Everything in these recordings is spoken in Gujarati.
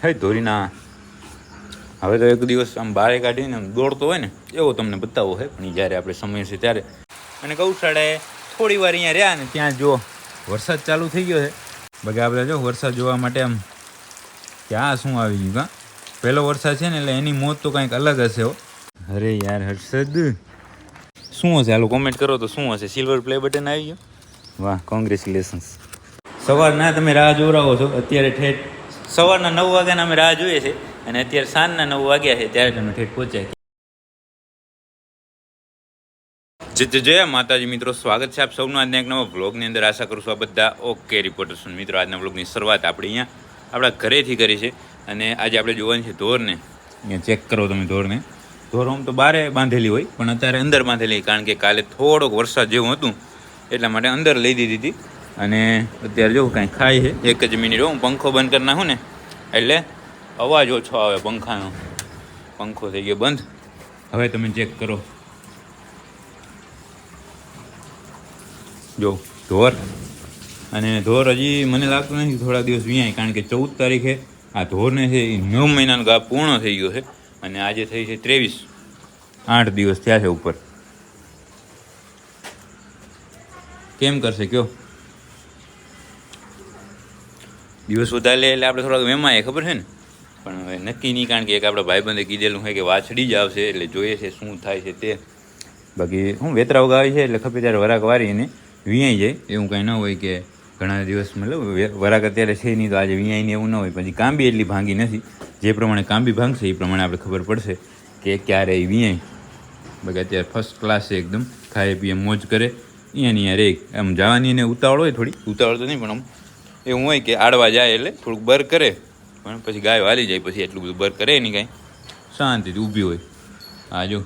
હે ધોરીના હવે તો એક દિવસ આમ બારે કાઢીને આમ દોડતો હોય ને એવો તમને બતાવો છે, પણ જ્યારે આપણે સમય છે ત્યારે. અને ગૌશાળાએ થોડી વાર અહીંયા રહ્યા ને ત્યાં જો વરસાદ ચાલુ થઈ ગયો છે. બાકી આપણે જો વરસાદ જોવા માટે આમ ક્યાં શું આવી ગયું કાં પહેલો વરસાદ છે ને એટલે એની મોત તો કંઈક અલગ હશે હો. અરે યાર હર્ષદ શું હશે? હાલો કોમેન્ટ કરો તો શું હશે? સિલ્વર પ્લે બટન આવી ગયો. વાહ, કોંગ્રેચ્યુલેશન્સ. સવારના તમે રાહ જોવરાવો છો, અત્યારે ઠેઠ સવારના 9 વાગ્યાના અમે રાહ જોઈએ છે અને અત્યારે સાંજના 9 વાગ્યા છે ત્યારે તમે ઠેઠ પહોંચ્યા. જય માતાજી મિત્રો, સ્વાગત છે આપ સૌનું આજના એક નવા વ્લોગની અંદર. આશા કરું છું આ બધા ઓકે રિપોર્ટર્સ. મિત્રો આજના વ્લોગની શરૂઆત આપણે અહીંયા આપણા ઘરેથી કરી છે અને આજે આપણે જોવાની છે ઢોરને. અહીંયા ચેક કરો તમે ઢોરને. ઢોર આમ તો બારે બાંધેલી હોય પણ અત્યારે અંદર બાંધેલી, કારણ કે કાલે થોડોક વરસાદ જેવું હતું એટલા માટે અંદર લઈ દીધી હતી. અને અત્યારે જો કાંઈ ખાય છે. એક જ મિનિટ હું પંખો બંધ કરી નાખું ને એટલે અવાજ ઓછો આવે પંખાનો. પંખો થઈ ગયો બંધ. હવે તમે ચેક કરો, જો ઢોર. અને ઢોર હજી મને લાગતું નથી થોડા દિવસ વિયાય, કારણ કે 14 તારીખે આ ઢોરને છે એ 9 મહિનાનો ગાપ પૂર્ણ થઈ ગયો છે અને આજે થઈ છે 23. 8 દિવસ થયા છે ઉપર. કેમ કરશે કયો? દિવસ વધારે લે એટલે આપણે થોડાક વેમાય, ખબર છે ને, પણ હવે નક્કી નહીં, કારણ કે એક આપણા ભાઈબંધે કીધેલું હોય કે વાછડી જ આવશે એટલે જોઈએ છે શું થાય છે તે. બાકી હું વેતરાવ ગાવી છે એટલે ખપે ત્યારે વરાક વારી અને વિયાઈ જાય એવું કાંઈ ન હોય કે ઘણા દિવસ મતલબ વરાક અત્યારે છે નહીં તો આજે વિયાઈને એવું ન હોય. પછી કાંબી એટલી ભાંગી નથી, જે પ્રમાણે કાંબી ભાંગશે એ પ્રમાણે આપણે ખબર પડશે કે ક્યારે એ વિયાય. બાકી અત્યારે ફર્સ્ટ ક્લાસ છે એકદમ, ખાય પીએ મોજ કરે. અહીંયા રે આમ જવાની એને ઉતાવળ હોય, થોડી ઉતાવળ તો નહીં પણ આમ એવું હોય કે આડવા જાય એટલે થોડુંક બર કરે, પણ પછી ગાય હાલી જાય પછી એટલું બધું બર કરે નહીં, કાંઈ શાંતિથી ઊભી હોય. આ જો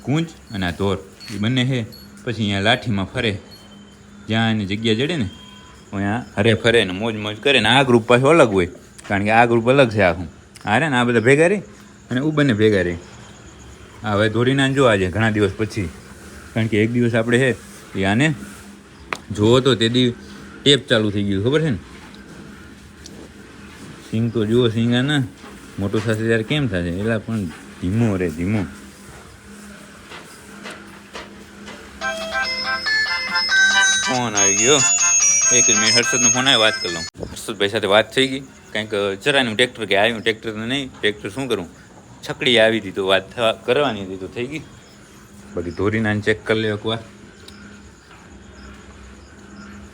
કૂંચ અને આ ઢોર એ બંને છે. પછી અહીંયા લાઠીમાં ફરે, જ્યાં એની જગ્યા જડે ને અહીંયા હરે ફરે ને મોજ મોજ કરે. ને આ ગ્રુપ પાછું અલગ હોય, કારણ કે આ ગ્રુપ અલગ છે આખું. આ રે ને આ બધા ભેગા રહી અને ઉ બંને ભેગા રહી. આ હવે ધોરીના જો આજે ઘણા દિવસ પછી, કારણ કે એક દિવસ આપણે છે એ આને જોવો તો તે દી ટેપ ચાલુ થઈ ગયું, ખબર છે ને. સિંગ તો જુઓ, સિંગ આના મોટું થશે ત્યારે કેમ થશે, એટલે પણ ધીમો રે ધીમો. ફોન આવી ગયો, એક જ મિનિટ. હર્ષદનો ફોન આવ્યો, વાત કરી લઉં. હર્ષદભાઈ સાથે વાત થઈ ગઈ. કંઈક જરાનું ટ્રેક્ટર કે આવ્યું, ટ્રેક્ટર તો નહીં, ટ્રેક્ટર શું કરું, છકડી આવી હતી તો વાત કરવાની હતી તો થઈ ગઈ. બાકી ધોરીના ચેક કરી લે એકવાર.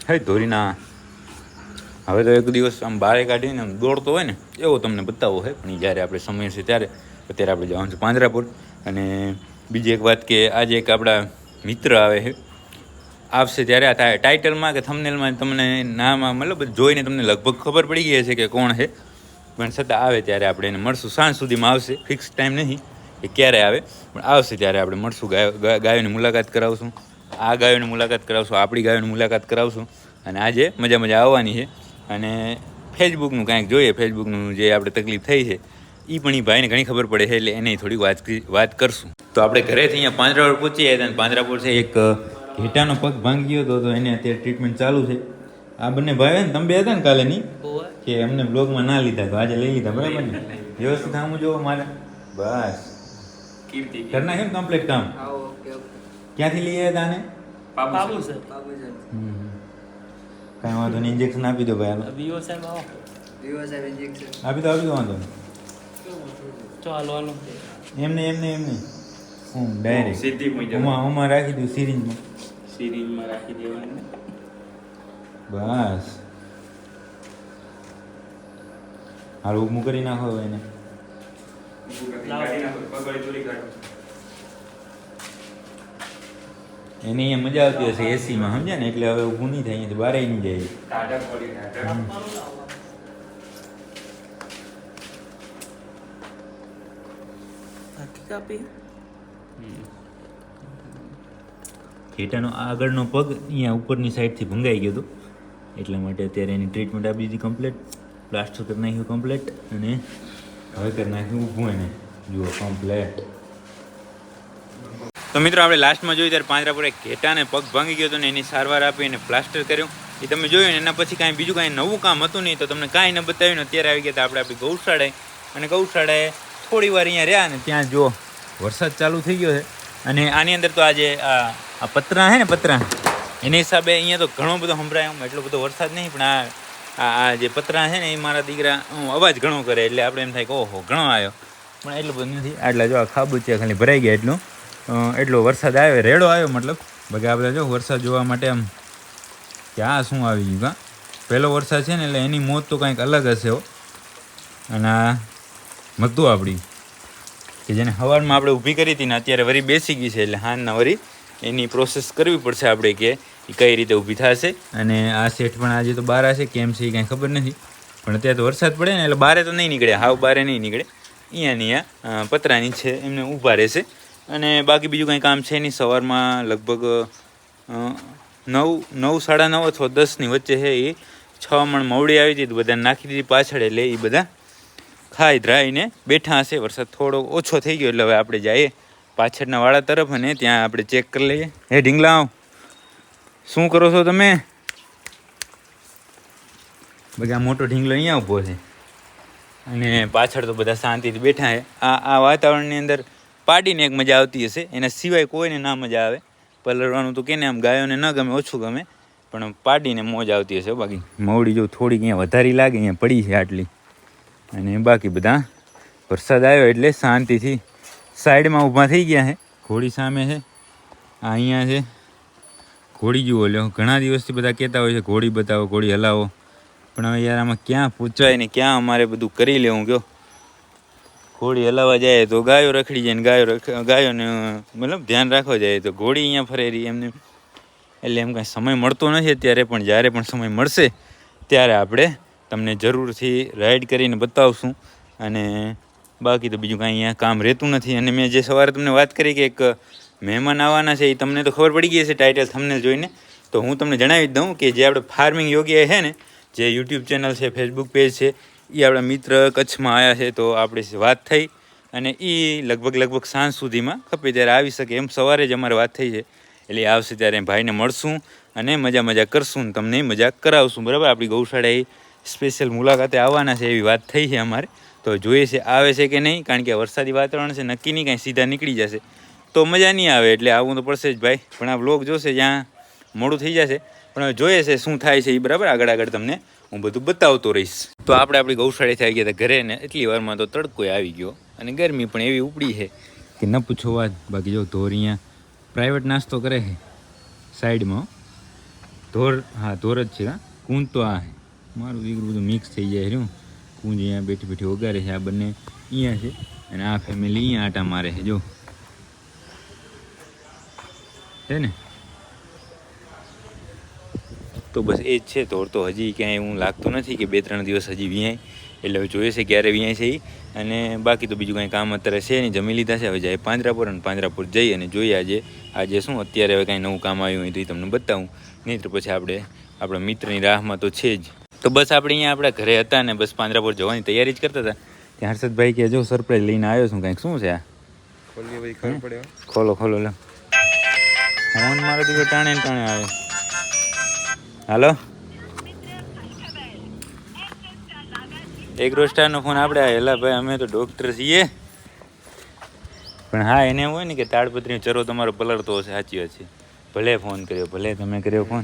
હે ધોરીના હવે તો એક દિવસ આમ બારે કાઢીને આમ દોડતો હોય ને એવો તમને બતાવો છે, પણ જ્યારે આપણે સમય છે ત્યારે. અત્યારે આપણે જવાનું છે પાંજરાપુર. અને બીજી એક વાત કે આજે એક આપણા મિત્ર આવે છે, આવશે ત્યારે આ ટાઇટલમાં કે થંબનેલમાં તમને નામ મતલબ જોઈને તમને લગભગ ખબર પડી ગઈ હશે કે કોણ છે, પણ છતાં આવે ત્યારે આપણે એને મળશું. સાંજ સુધીમાં આવશે, ફિક્સ ટાઈમ નહીં કે ક્યારે આવે, પણ આવશે ત્યારે આપણે મળશું. ગાયોની મુલાકાત કરાવશું, આ ગાયોની મુલાકાત કરાવશું, આપણી ગાયોની મુલાકાત કરાવશું. અને આજે મજા આવવાની છે. અને ફેસબુકનું કાંઈક જોઈએ, ફેસબુકનું જે આપણે તકલીફ થઈ છે એ પણ એ ભાઈને ઘણી ખબર પડે છે, એટલે એને થોડીક વાત કરશું. તો આપણે ઘરેથી અહીંયા પાંજરાપુર પહોંચી આવ્યા અને પાંજરાપુર છે એક ઘેટાનો પગ ભાંગી ગયો હતો તો એને અત્યારે ટ્રીટમેન્ટ ચાલુ છે. આ બંને ભાઈ ને તમે બે હતા ને કાલે નહીં કે અમને બ્લોગમાં ના લીધા, તો આજે લઈ લીધા, બરાબર ને? વ્યવસ્થિત આમ જોવો મારે બસ ઘરના કેમ કમ્પ્લીટ કામ. ક્યાંથી લઈ આવ્યા તાને? કાંઈ વાંધો નહીં, ઇન્જેક્શન આપી દો ભાઈ. આપી દો વાંધો નહીં. એમને હું ડાયરેક્ટ ઉમાં રાખી દઉં, સિરિંજમાં રાખી દેવાનું. બસ હાલ ઊભું કરી નાખો એને. એને અહીંયા મજા આવતી હશે એસીમાં, સમજ્યા ને, એટલે હવે ઊભું નહીં થાય, અહીંયાથી બહાર નહીં જાય. ઘેટાનો આગળનો પગ અહીંયા ઉપરની સાઈડથી ભંગાઈ ગયો હતો, એટલા માટે અત્યારે એની ટ્રીટમેન્ટ આપી દીધી કમ્પ્લીટ. પ્લાસ્ટર કરી નાખ્યું કમ્પ્લીટ અને હવે કરી નાખ્યું ઊભું એને, જુઓ કમ્પ્લીટ. તો મિત્રો આપણે લાસ્ટમાં જોયું ત્યારે પાંજરાપુર એક ઘેટાને પગ ભાંગી ગયો હતો ને એની સારવાર આપી અને પ્લાસ્ટર કર્યું. એ તમે જોયું ને એના પછી કાંઈ બીજું કાંઈ નવું કામ હતું નહીં, તો તમને કાંઈ ન બતાવ્યું ને અત્યારે આવી ગયા હતા આપણે આપણી ગૌશાળાએ. અને ગૌશાળાએ થોડી વાર અહીંયા રહ્યા ને ત્યાં જો વરસાદ ચાલુ થઈ ગયો છે. અને આની અંદર તો આજે આ પતરા છે ને પતરા, એના હિસાબે અહીંયા તો ઘણો બધો સંભળાય. આમ એટલો બધો વરસાદ નહીં, પણ આ જે પતરા છે ને એ મારા દીકરા અવાજ ઘણો કરે, એટલે આપણે એમ થાય કે ઓહો ઘણો આવ્યો, પણ એટલું બધું નથી. આટલા જો આ ખાબુચિયા ખાલી ભરાઈ ગયા એટલો વરસાદ આવ્યો, રેડો આવ્યો મતલબ. બાકી આપણે જો વરસાદ જોવા માટે આમ કે આ શું આવી ગયું કાં પહેલો વરસાદ છે ને, એટલે એની મોત તો કંઈક અલગ હશે હો. અને આ મગદું આપણી કે જેને સવારમાં આપણે ઊભી કરી હતી ને અત્યારે વળી બેસી ગઈ છે, એટલે હાંજના વળી એની પ્રોસેસ કરવી પડશે આપણે કે એ કઈ રીતે ઊભી થશે. અને આ શેઠ પણ આજે તો બહાર હશે, કેમ છે એ કાંઈ ખબર નથી, પણ અત્યારે તો વરસાદ પડે ને એટલે બહાર તો નહીં નીકળે, હાવ બહાર નહીં નીકળે, અહીંયા પતરાની છે એમને ઊભા રહેશે. અને બાકી બીજું કંઈ કામ છે નહીં. સવારમાં લગભગ 9 સાડા 9 અથવા 10ની વચ્ચે છે એ 6 મણ મવડી આવી હતી, બધાને નાખી દીધી પાછળ, એટલે એ બધા ખાઈ ધ્રાઈને બેઠા હશે. વરસાદ થોડો ઓછો થઈ ગયો એટલે હવે આપણે જઈએ પાછળના વાળા તરફ અને ત્યાં આપણે ચેક કરી લઈએ. હે ઢીંગલાઓ, શું કરો છો તમે? બધા મોટો ઢીંગલો અહીંયા ઊભો છે અને પાછળ તો બધા શાંતિથી બેઠા છે. આ વાતાવરણની અંદર પાડીને એક મજા આવતી હશે, એના સિવાય કોઈને ના મજા આવે. પલળવાનું તો કેને આમ ગાયોને ન ગમે, ઓછું ગમે, પણ પાડીને મોજ આવતી હશે. બાકી મવડી જો થોડીક અહીંયા વધારી લાગે, અહીંયા પડી છે આટલી. અને બાકી બધા વરસાદ આવ્યો એટલે શાંતિથી સાઈડમાં ઊભા થઈ ગયા છે. ઘોડી સામે છે, આ અહીંયા છે ઘોડી જુઓ લ્યો. ઘણા દિવસથી બધા કહેતા હોય છે ઘોડી બતાવો, ઘોડી હલાવો, પણ હવે યાર આમાં ક્યાં પૂછાય ને ક્યાં અમારે બધું કરી લેવું. કયો ઘોડી હલાવવા જાય તો ગાયો રખડી જાય ને ગાયોને મતલબ ધ્યાન રાખવા જાય તો ઘોડી અહીંયા ફરે રહી એમને. એટલે એમ કાંઈ સમય મળતો નથી અત્યારે, પણ જ્યારે પણ સમય મળશે ત્યારે આપણે તમને જરૂરથી રાઈડ કરીને બતાવશું. અને બાકી તો બીજું કાંઈ અહીંયા કામ રહેતું નથી. અને મેં જે સવારે તમને વાત કરી કે એક મહેમાન આવવાના છે, એ તમને તો ખબર પડી ગઈ હશે ટાઇટલ થંબનેલ જોઈને, તો હું તમને જણાવી જ દઉં કે જે આપણે ફાર્મિંગ યોગી છે ને, જે યુટ્યુબ ચેનલ છે, ફેસબુક પેજ છે, એ આપણા મિત્ર કચ્છમાં આવ્યા છે. તો આપણી વાત થઈ અને એ લગભગ સાંજ સુધીમાં ખપે ત્યારે આવી શકે એમ સવારે જ અમારે વાત થઈ છે. એટલે આવશે ત્યારે ભાઈને મળશું અને મજા કરશું, તમને મજા કરાવશું. બરાબર, આપણી ગૌશાળાએ સ્પેશિયલ મુલાકાતે આવવાના છે એવી વાત થઈ છે અમારે. તો જોઈએ છે આવે છે કે નહીં, કારણ કે વરસાદી વાતાવરણ છે, નક્કી નહીં કાંઈ સીધા નીકળી જશે તો મજા નહીં આવે. એટલે આવવું તો પડશે જ ભાઈ, પણ આ વ્લોગ જોશે જ્યાં મોડું થઈ જશે. પણ હવે જોઈએ છે શું થાય છે એ. બરાબર, આગળ તમને હું બધું બતાવતો રહીશ. તો આપણે આપણી ગૌશાળાથી આવી ગયા હતા ઘરે ને એટલી વારમાં તો તડકો આવી ગયો અને ગરમી પણ એવી ઉપડી છે કે ન પૂછો વાત. બાકી જો ધોર અહીંયા પ્રાઇવેટ નાસ્તો કરે છે સાઈડમાં. ધોર, હા ધોર જ છે. હા, કુંજ તો આ મારું દીકરું બધું મિક્સ થઈ જાય રહ્યું. કુંજ અહીંયા બેઠી વગાડે છે. આ બંને અહીંયા છે અને આ ફેમિલી અહીંયા આટા મારે છે. જો છે ને, તો બસ એ જ છે. ધોર તો હજી ક્યાંય એવું લાગતું નથી કે 2-3 દિવસ હજી વિયાય, એટલે હવે જોઈએ છે ક્યારે વિયાય છે એ. અને બાકી તો બીજું કાંઈ કામ અત્યારે છે નહીં, જમી લીધા છે. હવે જાય પાંજરાપુર, અને પાંજરાપુર જઈ અને જોઈએ આજે શું અત્યારે હવે કાંઈ નવું કામ આવ્યું હોય તો એ તમને બતાવું, નહીં તો પછી આપણે આપણા મિત્રની રાહમાં તો છે જ. તો બસ આપણે અહીંયા આપણા ઘરે હતા ને બસ પાંજરાપુર જવાની તૈયારી જ કરતા હતા. ત્યાં હર્ષદભાઈ કે જો સરપ્રાઈઝ લઈને આવ્યો છું કાંઈક. શું છે આ? ખોલો લે. ફોન મારો દીકરો ટાણે આવે. હાલો, એગ્રો સ્ટારનો ફોન આપણે હેલા ભાઈ, અમે તો ડૉક્ટર છીએ. પણ હા, એને એમ હોય ને કે તાડપત્રીનો ચરો તમારો પલળતો હશે. સાચી વાત છે. ભલે ફોન કર્યો, ભલે તમે કર્યો ફોન.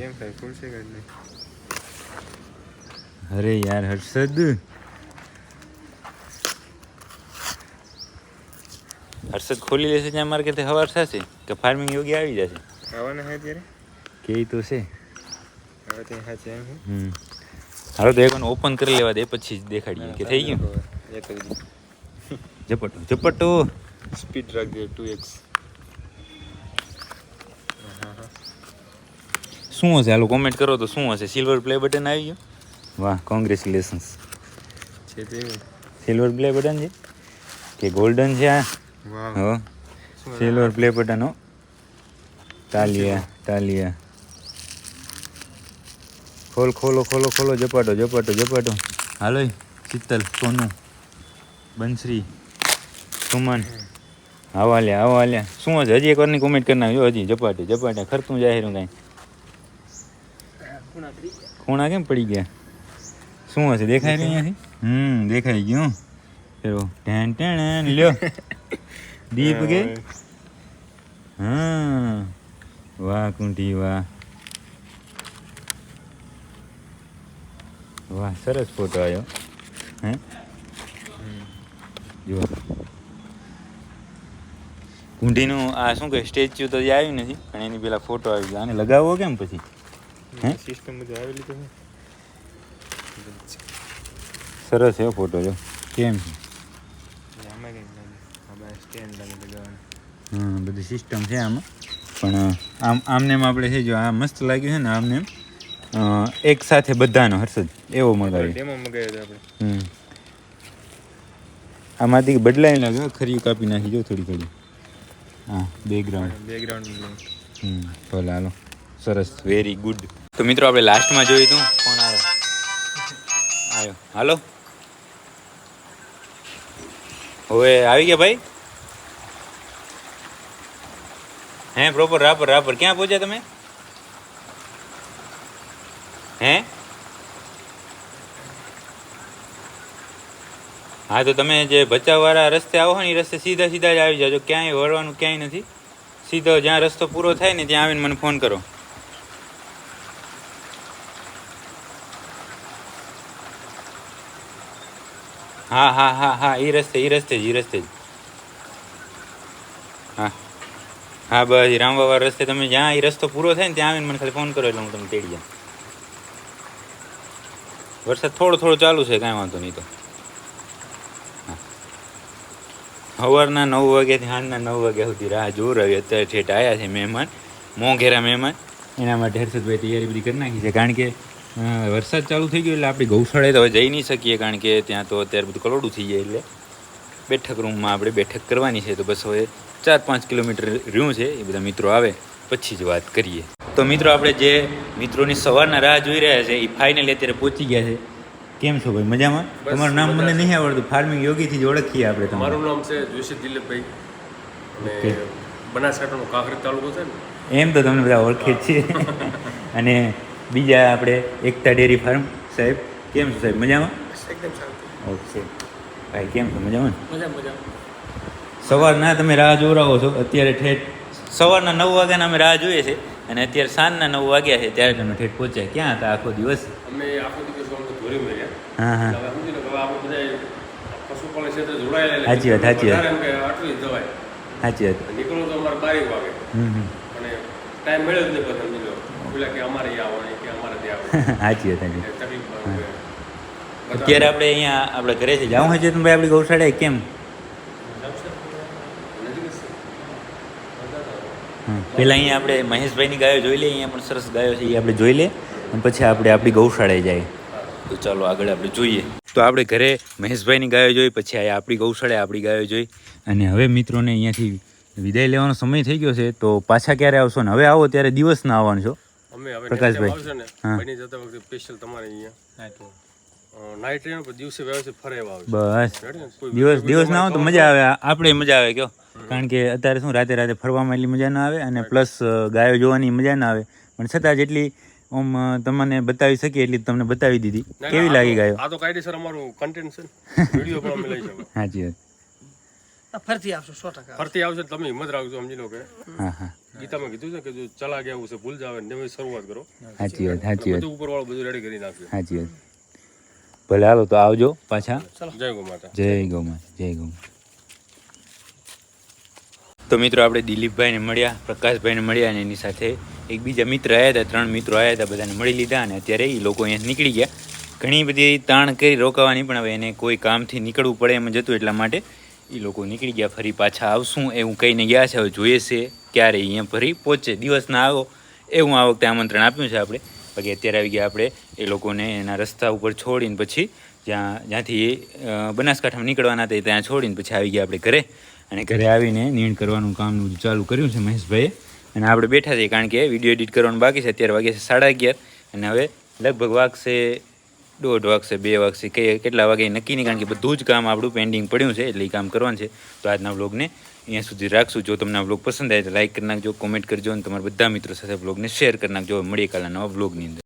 અરે યાર હર્ષદ ખોલી લેશે ત્યાં મારે કે હવાર થશે કે ફાર્મિંગ યોગી આવી જશે. આવવાના છે ત્યારે કે તો છે. હાલો તો એક ઓપન કરી લેવા દે, પછી જ દેખાડીએ કે થઈ ગયું. ઝપટો સ્પીડ રાખજે 2x. શું હશે હાલો કોમેન્ટ કરો તો શું હશે? સિલ્વર પ્લે બટન આવી ગયું. વાહ, કોંગ્રેચ્યુલેશન્સ. છે તે સિલ્વર પ્લે બટન છે કે ગોલ્ડન છે આ? હો, સિલ્વર પ્લે બટન. હો, તાલિયા. ખોલો. ઝપાટો. હાલો શીતલ, સોનું, બંસરી, સુમન, આવા શું હશે? હજી એક વારની કોમેન્ટ કરી નાખજો. હજી ઝપાટે ખરતું જાય કાંઈ. ખૂણા કેમ પડી ગયા? શું હશે? દેખાય નહીં અહીંયાથી? દેખાઈ ગયું. ચલો ટેન ટેન લ્યો દીપ કે હા વાહ કુંઠી વાહ વાહ સરસ ફોટો આવ્યો હે જુઓ કુંઠીનું આ શું કહે સ્ટેચ્યુ તો જે આવ્યું નથી પણ એની પેલા ફોટો આવી ગયો આને લગાવવો કેમ પછી હે સિસ્ટમ બધું આવેલી તો સરસ છે ફોટો જો કેમ બધી સિસ્ટમ છે આમાં પણ આમને આપણે છે જો આ મસ્ત લાગ્યું છે ને આમને એક સાથે બધાનો હર્ષદ એવો મગાવ્યો ડેમો મગાવ્યો આપણે આમાંથી બદલાઈ લાગે ખરી કાપી નાખી જો થોડી થોડી હા બેકગ્રાઉન્ડ ભલે હાલો સરસ વેરી ગુડ તો મિત્રો આપણે લાસ્ટમાં જોયું હતું કોણ આવ્યો હાલો હવે આવી ગયા ભાઈ હે પ્રોપર રાપર ક્યાં પહોંચ્યા તમે હે હા તો તમે જે ભચાઉવાળા રસ્તે આવો ને એ રસ્તે સીધા જ આવી જાજો ક્યાંય વળવાનું ક્યાંય નથી સીધો જ્યાં રસ્તો પૂરો થાય ને ત્યાં આવીને મને ફોન કરો હા એ રસ્તે જ હા બસ રામવાળા રસ્તે તમે જ્યાં એ રસ્તો પૂરો થાય ને ત્યાં આવીને મને ખાલી ફોન કરો એટલે હું તમને તેડી જાઉં વરસાદ થોડો ચાલુ છે કાંઈ વાંધો નહીં તો સવારના 9 વાગ્યાથી સાંજના 9 વાગ્યા સુધી રાહ જોઈ રહ્યો અત્યારે ઠેઠ આવ્યા છે મહેમાન મોંઘેરા મહેમાન એના માટે હર્ષદભાઈ તૈયારી બધી કરી નાખી છે કારણ કે વરસાદ ચાલુ થઈ ગયો એટલે આપણે ગૌશાળાએ તો હવે જઈ નહીં શકીએ કારણ કે ત્યાં તો અત્યારે બધું કલોડું થઈ જાય એટલે બેઠક રૂમમાં આપણે બેઠક કરવાની છે તો બસ હવે 4-5 કિલોમીટર રહ્યું છે એ બધા મિત્રો આવે પછી જ વાત કરીએ તો મિત્રો આપણે જે મિત્રોની સવારના રાહ જોઈ રહ્યા છે એ ફાઇનલી અત્યારે પહોંચી ગયા છે કેમ છો ભાઈ મજામાં તમારું નામ મને નહીં આવડતું ફાર્મિંગ યોગીથી જ ઓળખીએ આપણે મારું નામ છે જોશી દિલીપભાઈ અને બનાસકાંઠાનો કાંકરેજ તાલુકો છે ને એમ તો તમને બધા ઓળખે જ છે અને બીજા આપણે એકતા ડેરી ફાર્મ સાહેબ કેમ છો સાહેબ મજામાં એકદમ શાંતિ ઓકે ભાઈ કેમ છો મજામાં સવારના તમે રાહ જોરાવો છો અત્યારે ઠેઠ સવારના 9 વાગ્યાના અમે રાહ જોઈએ છે અને અત્યારે સાંજના 9 વાગ્યા છે ત્યારે તમે ઠેઠ પહોંચ્યા ક્યાં હતા આખો દિવસ અમે આખો દિવસ ધોરી મળ્યા હા આપણે બધા પશુપાલન ક્ષેત્રે જોડાયેલા સાચી વાત આટલી જવાય સાચી વાત નીકળો તો અમારે 12 વાગે અને ટાઈમ મળ્યો જ નહીં પછી સમજી લો પેલા કે અમારે આવવાની કે અમારે ત્યાં સાચી વાત તકલીફ અત્યારે આપણે અહીંયા આપણે ઘરે છે જાઉં છે તમે ભાઈ આપણી ગૌશાળાએ કેમ પહેલાં અહીંયા આપણે મહેશભાઈની ગાયો જોઈ લઈએ અહીંયા પણ સરસ ગાયો છે એ આપણે જોઈ લઈએ અને પછી આપણે આપણી ગૌશાળાએ જઈએ તો ચાલો આગળ આપણે જોઈએ તો આપણે ઘરે મહેશભાઈની ગાયો જોઈ પછી આ આપણી ગૌશાળાએ આપણી ગાયો જોઈ અને હવે મિત્રોને અહીંયાથી વિદાય લેવાનો સમય થઈ ગયો છે તો પાછા ક્યારે આવશો ને હવે આવો ત્યારે દિવસના આવવાનું છો અમે હવે પ્રકાશભાઈ આવશે ને બની જતા વખતે સ્પેશિયલ તમારે અહીંયા નાઇટ ટ્રેન પર દિવસે વ્યવસ્થિત ફરે એવા આવશે બસ દિવસ ના આવો તો મજા આવે આપણે મજા આવે કયો કારણ કે અત્યારે શું રાતે ફરવામાં એટલી મજા ના આવે અને પ્લસ ગાયો જોવાની મજા ના આવે પણ છતાં જેટલી ઓમ તમને બતાવી શકીએ એટલી તમને બતાવી દીધી કેવી લાગી ગાયો આ તો કાયદેસર અમારું કન્ટેન્ટ છે વિડિયો પણ અમે લઈ શકો સાચી વાત ફરતી આવશે 100% ફરતી આવશે તમે હિંમત રાખજો સમજી લો કે હા ગીતામાં કીધું છે કે જો ચલા ગયા છે ભૂલ જાવે નવી શરૂઆત કરો સાચી વાત બધું ઉપરવાળું બધું રેડી કરી નાખ્યું સાચી વાત ભલે હાલો તો આવજો પાછા જય ગો માતા જય ગૌ માતા જય ગૌ તો મિત્રો આપણે દિલીપભાઈને મળ્યા પ્રકાશભાઈને મળ્યા અને એની સાથે એક બીજા મિત્ર આવ્યા હતા 3 મિત્રો આવ્યા હતા બધાને મળી લીધા અને અત્યારે એ લોકો અહીંયા નીકળી ગયા ઘણી બધી તાણ કરી રોકાવાની પણ હવે એને કોઈ કામથી નીકળવું પડે એમ જતું એટલા માટે એ લોકો નીકળી ગયા ફરી પાછા આવશું એવું કહીને ગયા છે હવે જોઈએ છે ક્યારે અહીંયા ફરી પહોંચે દિવસના આવો એવું આ વખતે આમંત્રણ આપ્યું છે આપણે બાકી અત્યારે આવી ગયા આપણે એ લોકોને એના રસ્તા ઉપર છોડીને પછી જ્યાંથી બનાસકાંઠામાં નીકળવાના હતા ત્યાં છોડીને પછી આવી ગયા આપણે ઘરે અને ઘરે આવીને નીણ કરવાનું કામ ચાલુ કર્યું છે મહેશભાઈએ અને આપણે બેઠા છીએ કારણ કે વિડીયો એડિટ કરવાનું બાકી છે અત્યારે વાગે છે 11:30 અને હવે લગભગ વાગશે 1:30 વાગશે 2 વાગશે કેટલા વાગે નક્કી નહીં કારણ કે બધું જ કામ આપણું પેન્ડિંગ પડ્યું છે એટલે એ કામ કરવાનું છે તો આજના વ્લોગને અહીંયા સુધી રાખશું જો તમને આ વ્લોગ પસંદ આવે તો લાઈક કરી નાખજો કોમેન્ટ કરજો અને તમારા બધા મિત્રો સાથે વ્લોગને શેર કરી નાખજો મળીએ કાલના નવા વ્લોગની અંદર